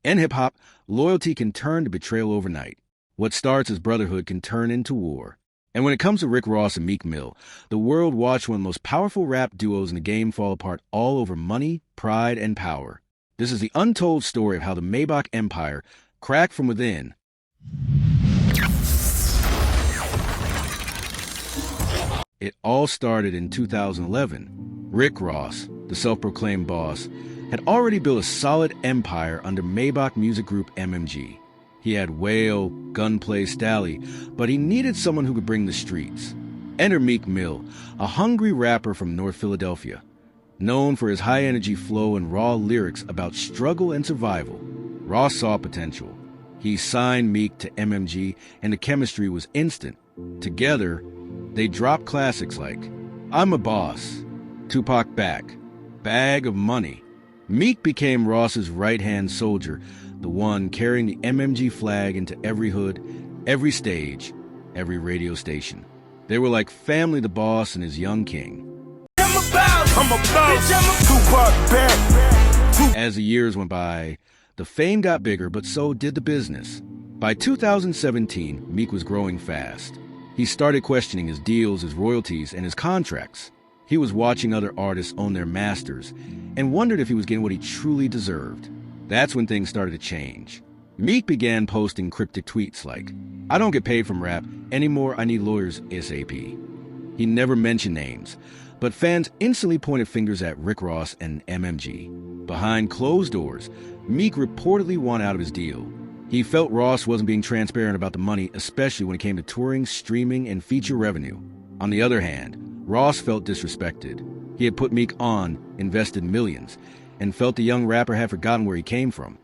In hip-hop, loyalty can turn to betrayal overnight. What starts as brotherhood can turn into war. And when it comes to Rick Ross and Meek Mill, the world watched one of the most powerful rap duos in the game fall apart all over money, pride, and power. This is the untold story of how the Maybach empire cracked from within. It all started in 2011. Rick Ross, the self-proclaimed boss, had already built a solid empire under Maybach music group MMG. He had Whale, Gunplay, Stally, but he needed someone who could bring the streets. Enter Meek Mill, a hungry rapper from North Philadelphia. Known for his high-energy flow and raw lyrics about struggle and survival, Ross saw potential. He signed Meek to MMG, and the chemistry was instant. Together, they dropped classics like I'm a Boss, Tupac Back, Bag of Money. Meek became Ross's right-hand soldier, the one carrying the MMG flag into every hood, every stage, every radio station. They were like family, the boss and his young king. As the years went by, the fame got bigger, but so did the business. By 2017, Meek was growing fast. He started questioning his deals, his royalties, and his contracts. He was watching other artists own their masters and wondered if he was getting what he truly deserved. That's when things started to change. Meek began posting cryptic tweets like, I don't get paid from rap, anymore I need lawyers ASAP. He never mentioned names, but fans instantly pointed fingers at Rick Ross and MMG. Behind closed doors, Meek reportedly won out of his deal. He felt Ross wasn't being transparent about the money, especially when it came to touring, streaming, and feature revenue. On the other hand, Ross felt disrespected. He had put Meek on, invested millions, and felt the young rapper had forgotten where he came from.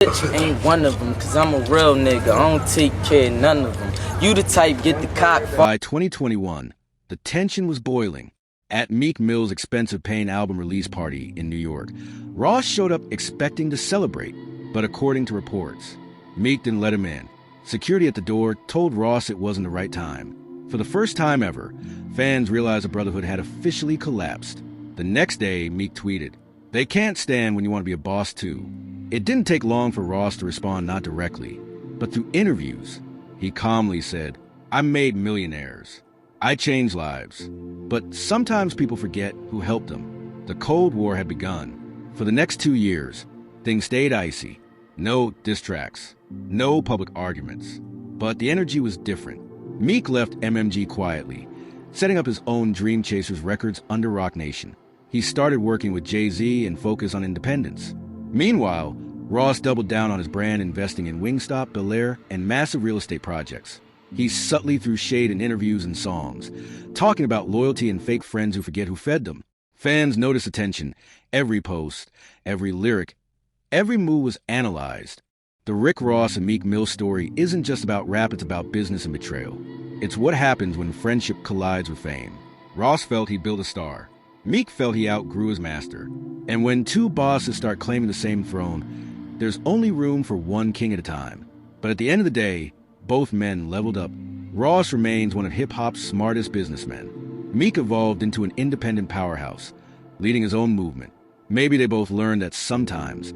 Bitch, you ain't one of them, cause I'm a real nigga. I don't take care of none of them. You the type, get the cock. By 2021, the tension was boiling. At Meek Mill's expensive paying album release party in New York, Ross showed up expecting to celebrate, but according to reports, Meek didn't let him in. Security at the door told Ross it wasn't the right time. For the first time ever, fans realized the brotherhood had officially collapsed. The next day, Meek tweeted, "They can't stand when you want to be a boss too." It didn't take long for Ross to respond, not directly, but through interviews. He calmly said, "I made millionaires. I changed lives." But sometimes people forget who helped them. The Cold War had begun. For the next 2 years, things stayed icy. No diss tracks, no public arguments. But the energy was different. Meek left MMG quietly, setting up his own Dreamchasers records under Roc Nation. He started working with Jay-Z and focused on independence. Meanwhile, Ross doubled down on his brand, investing in Wingstop, Bel Air, and massive real estate projects. He subtly threw shade in interviews and songs, talking about loyalty and fake friends who forget who fed them. Fans noticed the tension. Every post, every lyric, every move was analyzed. The Rick Ross and Meek Mill story isn't just about rap, it's about business and betrayal. It's what happens when friendship collides with fame. Ross felt he'd built a star. Meek felt he outgrew his master. And when two bosses start claiming the same throne, there's only room for one king at a time. But at the end of the day, both men leveled up. Ross remains one of hip-hop's smartest businessmen. Meek evolved into an independent powerhouse, leading his own movement. Maybe they both learned that sometimes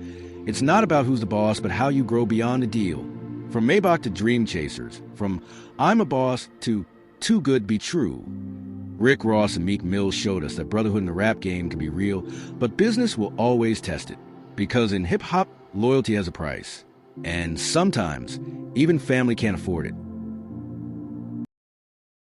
it's not about who's the boss, but how you grow beyond a deal. From Maybach to Dreamchasers, from I'm a boss to Too Good Be True. Rick Ross and Meek Mill showed us that brotherhood in the rap game can be real, but business will always test it. Because in hip-hop, loyalty has a price. And sometimes, even family can't afford it.